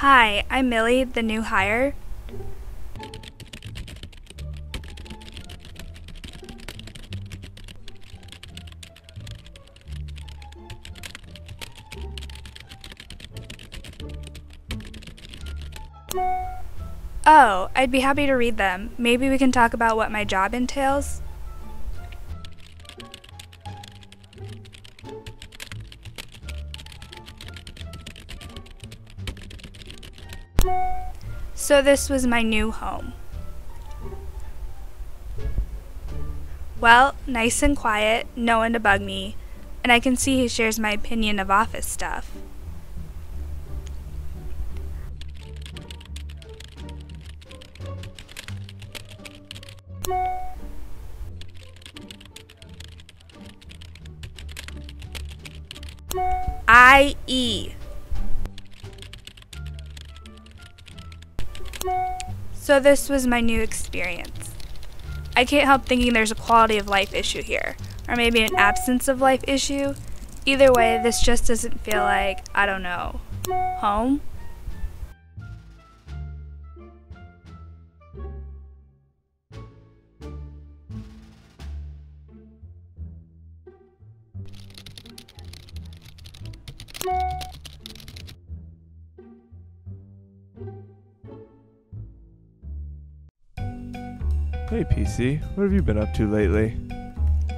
Hi, I'm Millie, the new hire. Oh, I'd be happy to read them. Maybe we can talk about what my job entails? So this was my new home. Well, nice and quiet, no one to bug me, and I can see he shares my opinion of office stuff. I.e. So this was my new experience. I can't help thinking there's a quality of life issue here, or maybe an absence of life issue. Either way, this just doesn't feel like, I don't know, home? Hey PC, what have you been up to lately?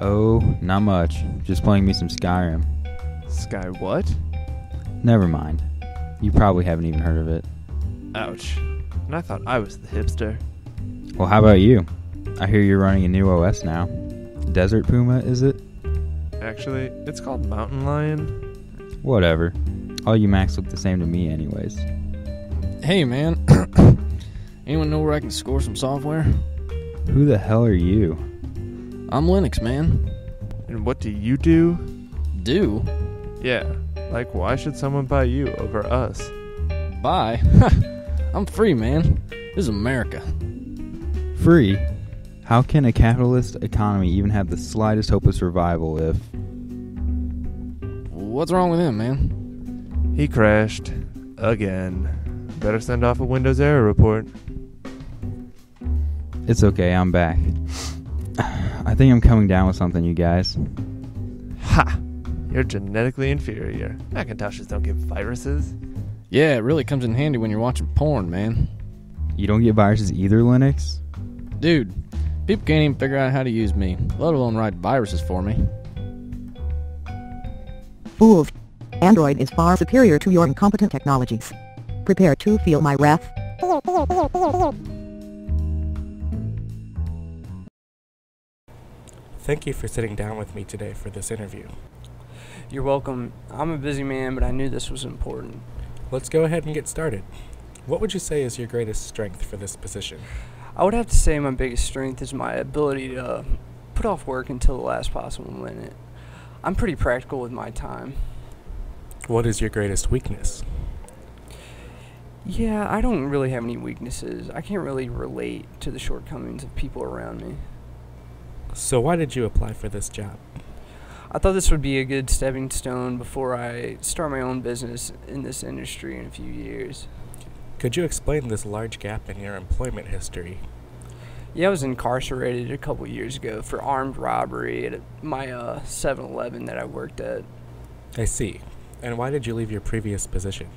Oh, not much. Just playing me some Skyrim. Sky what? Never mind. You probably haven't even heard of it. Ouch. And I thought I was the hipster. Well, how about you? I hear you're running a new OS now. Desert Puma, is it? Actually, it's called Mountain Lion. Whatever. All you Macs look the same to me anyways. Hey, man. Anyone know where I can score some software? Who the hell are you? I'm Linux, man. And what do you do? Do? Yeah, like why should someone buy you over us? Buy? I'm free, man. This is America. Free? How can a capitalist economy even have the slightest hope of survival if... What's wrong with him, man? He crashed. Again. Better send off a Windows error report. It's okay, I'm back. I think I'm coming down with something, you guys. Ha! You're genetically inferior. Macintoshes don't get viruses. Yeah, it really comes in handy when you're watching porn, man. You don't get viruses either, Linux? Dude, people can't even figure out how to use me, let alone write viruses for me. Fools. Android is far superior to your incompetent technologies. Prepare to feel my wrath. Thank you for sitting down with me today for this interview. You're welcome. I'm a busy man, but I knew this was important. Let's go ahead and get started. What would you say is your greatest strength for this position? I would have to say my biggest strength is my ability to put off work until the last possible minute. I'm pretty practical with my time. What is your greatest weakness? Yeah, I don't really have any weaknesses. I can't really relate to the shortcomings of people around me. So why did you apply for this job? I thought this would be a good stepping stone before I start my own business in this industry in a few years. Could you explain this large gap in your employment history? Yeah, I was incarcerated a couple years ago for armed robbery at my 7-Eleven that I worked at. I see. And why did you leave your previous position?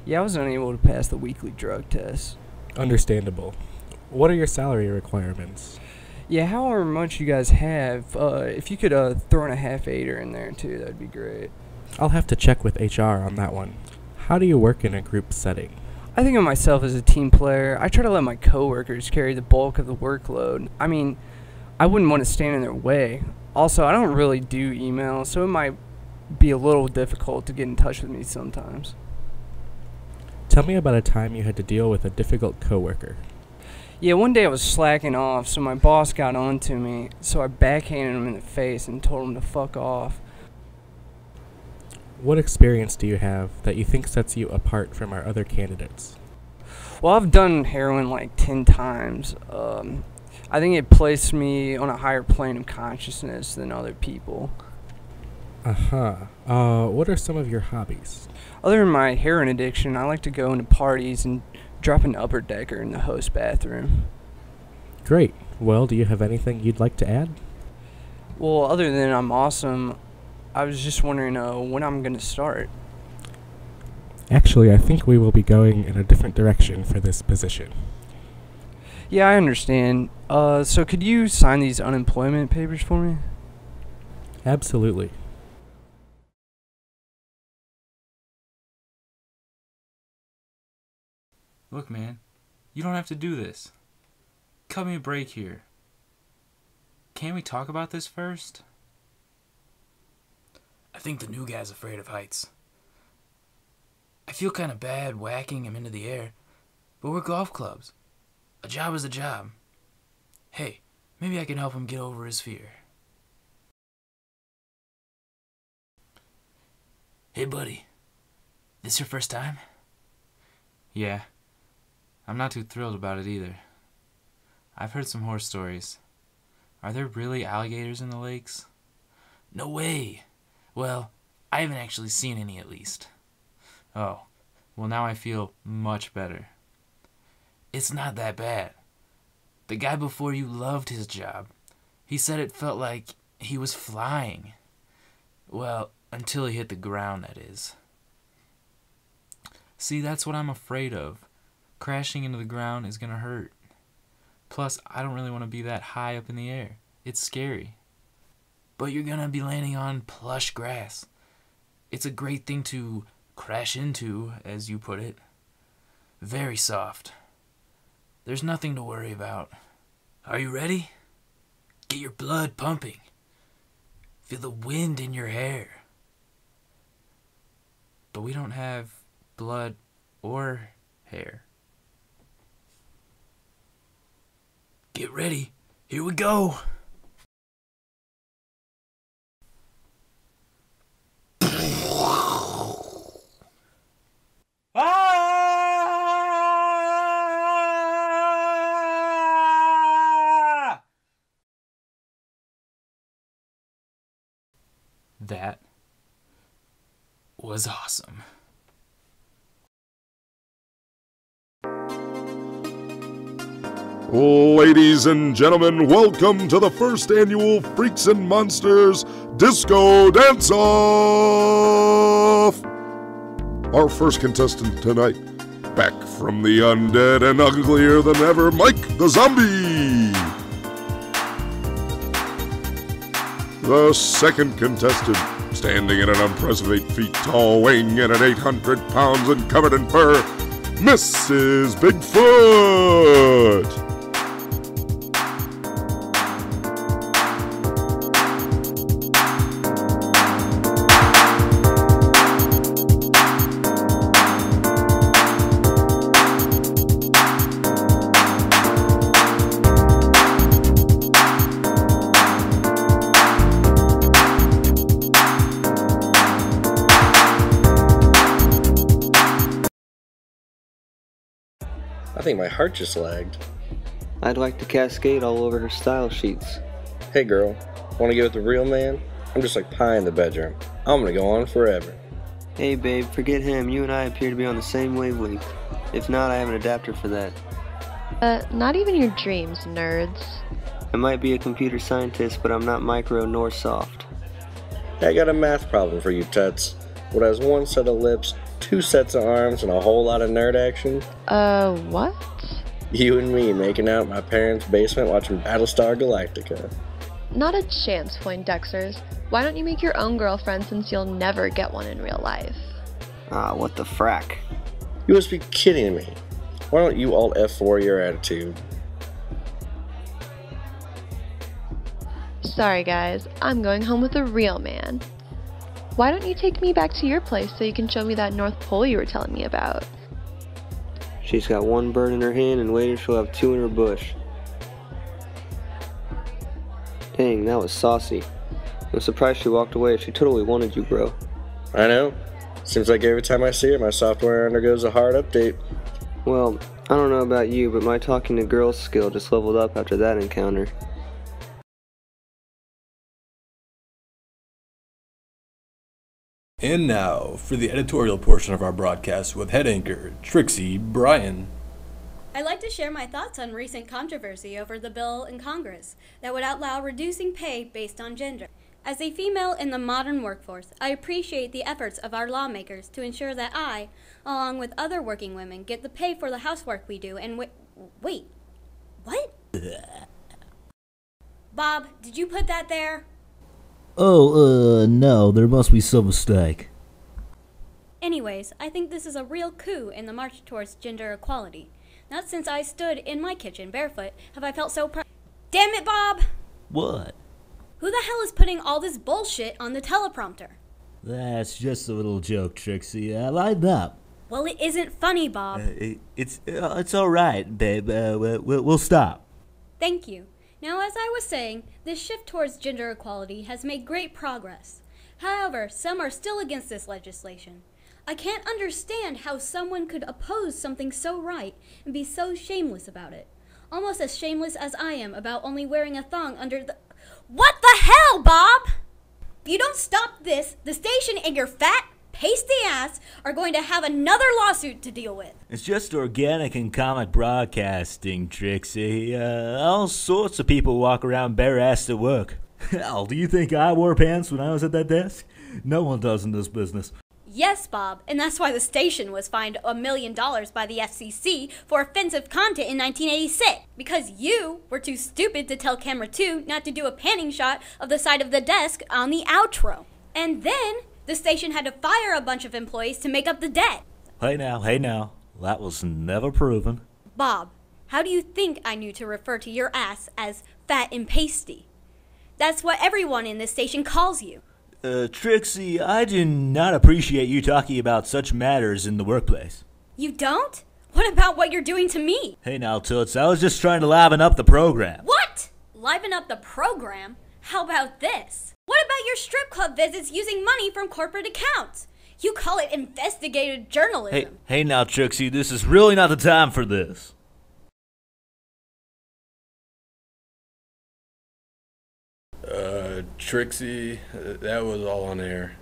Yeah, I was unable to pass the weekly drug test. Understandable. What are your salary requirements? Yeah, however much you guys have, if you could throw in a half-aider in there too, that'd be great. I'll have to check with HR on that one. How do you work in a group setting? I think of myself as a team player. I try to let my coworkers carry the bulk of the workload. I mean, I wouldn't want to stand in their way. Also, I don't really do email, so it might be a little difficult to get in touch with me sometimes. Tell me about a time you had to deal with a difficult coworker. Yeah, one day I was slacking off, so my boss got on to me, so I backhanded him in the face and told him to fuck off. What experience do you have that you think sets you apart from our other candidates? Well, I've done heroin like 10 times. I think it placed me on a higher plane of consciousness than other people. What are some of your hobbies? Other than my heroin addiction, I like to go into parties and drop an upper decker in the host bathroom. Great. Well, do you have anything you'd like to add? Well, other than I'm awesome, I was just wondering when I'm going to start. Actually, I think we will be going in a different direction for this position. Yeah, I understand. So could you sign these unemployment papers for me? Absolutely. Look, man, you don't have to do this. Cut me a break here. Can't we talk about this first? I think the new guy's afraid of heights. I feel kind of bad whacking him into the air, but we're golf clubs. A job is a job. Hey, maybe I can help him get over his fear. Hey, buddy. This your first time? Yeah. I'm not too thrilled about it either. I've heard some horror stories. Are there really alligators in the lakes? No way! Well, I haven't actually seen any at least. Oh, well now I feel much better. It's not that bad. The guy before you loved his job. He said it felt like he was flying. Well, until he hit the ground, that is. See, that's what I'm afraid of. Crashing into the ground is gonna hurt. Plus, I don't really want to be that high up in the air. It's scary. But you're gonna be landing on plush grass. It's a great thing to crash into, as you put it. Very soft. There's nothing to worry about. Are you ready? Get your blood pumping. Feel the wind in your hair. But we don't have blood or hair. Get ready. Here we go. Ah! That was awesome. Ladies and gentlemen, welcome to the first annual Freaks and Monsters Disco Dance-Off! Our first contestant tonight, back from the undead and uglier than ever, Mike the Zombie! The second contestant, standing at an impressive 8 feet tall, weighing in at 800 pounds and covered in fur, Mrs. Bigfoot! I think my heart just lagged. I'd like to cascade all over her style sheets. Hey girl, wanna get with the real man? I'm just like pie in the bedroom. I'm gonna go on forever. Hey babe, forget him. You and I appear to be on the same wavelength. If not, I have an adapter for that. Not even your dreams, nerds. I might be a computer scientist, but I'm not micro nor soft. Hey, I got a math problem for you, Tuts. What has one set of lips, 2 sets of arms, and a whole lot of nerd action? What? You and me making out in my parents' basement watching Battlestar Galactica. Not a chance, Poindexters. Why don't you make your own girlfriend since you'll never get one in real life? Ah, what the frack? You must be kidding me. Why don't you alt F4 your attitude? Sorry guys, I'm going home with a real man. Why don't you take me back to your place so you can show me that North Pole you were telling me about? She's got 1 bird in her hand and later she'll have 2 in her bush. Dang, that was saucy. I'm surprised she walked away. She totally wanted you, bro. I know. Seems like every time I see her, my software undergoes a hard update. Well, I don't know about you, but my talking to girls skill just leveled up after that encounter. And now, for the editorial portion of our broadcast with head anchor, Trixie Bryan. I'd like to share my thoughts on recent controversy over the bill in Congress that would outlaw reducing pay based on gender. As a female in the modern workforce, I appreciate the efforts of our lawmakers to ensure that I, along with other working women, get the pay for the housework we do and wait, what? Bob, did you put that there? Oh, no, there must be some mistake. Anyways, I think this is a real coup in the march towards gender equality. Not since I stood in my kitchen barefoot have I felt so proud. Damn it, Bob! What? Who the hell is putting all this bullshit on the teleprompter? That's just a little joke, Trixie. I lined up. Well, it isn't funny, Bob. It's all right, babe. We'll stop. Thank you. Now, as I was saying, this shift towards gender equality has made great progress. However, some are still against this legislation. I can't understand how someone could oppose something so right and be so shameless about it. Almost as shameless as I am about only wearing a thong under the... What the hell, Bob? If you don't stop this, the station and your fat, pasty ass are going to have another lawsuit to deal with. It's just organic and comic broadcasting, Trixie. All sorts of people walk around bare-assed at work. Hell, do you think I wore pants when I was at that desk? No one does in this business. Yes, Bob, and that's why the station was fined $1 million by the FCC for offensive content in 1986. Because you were too stupid to tell camera 2 not to do a panning shot of the side of the desk on the outro. And then the station had to fire a bunch of employees to make up the debt. Hey now. That was never proven. Bob, how do you think I knew to refer to your ass as fat and pasty? That's what everyone in this station calls you. Trixie, I do not appreciate you talking about such matters in the workplace. You don't? What about what you're doing to me? Hey now, Toots, I was just trying to liven up the program. What? Liven up the program? How about this? What about your strip club visits using money from corporate accounts? You call it investigative journalism. Hey now, Trixie, this is really not the time for this. Trixie, that was all on air.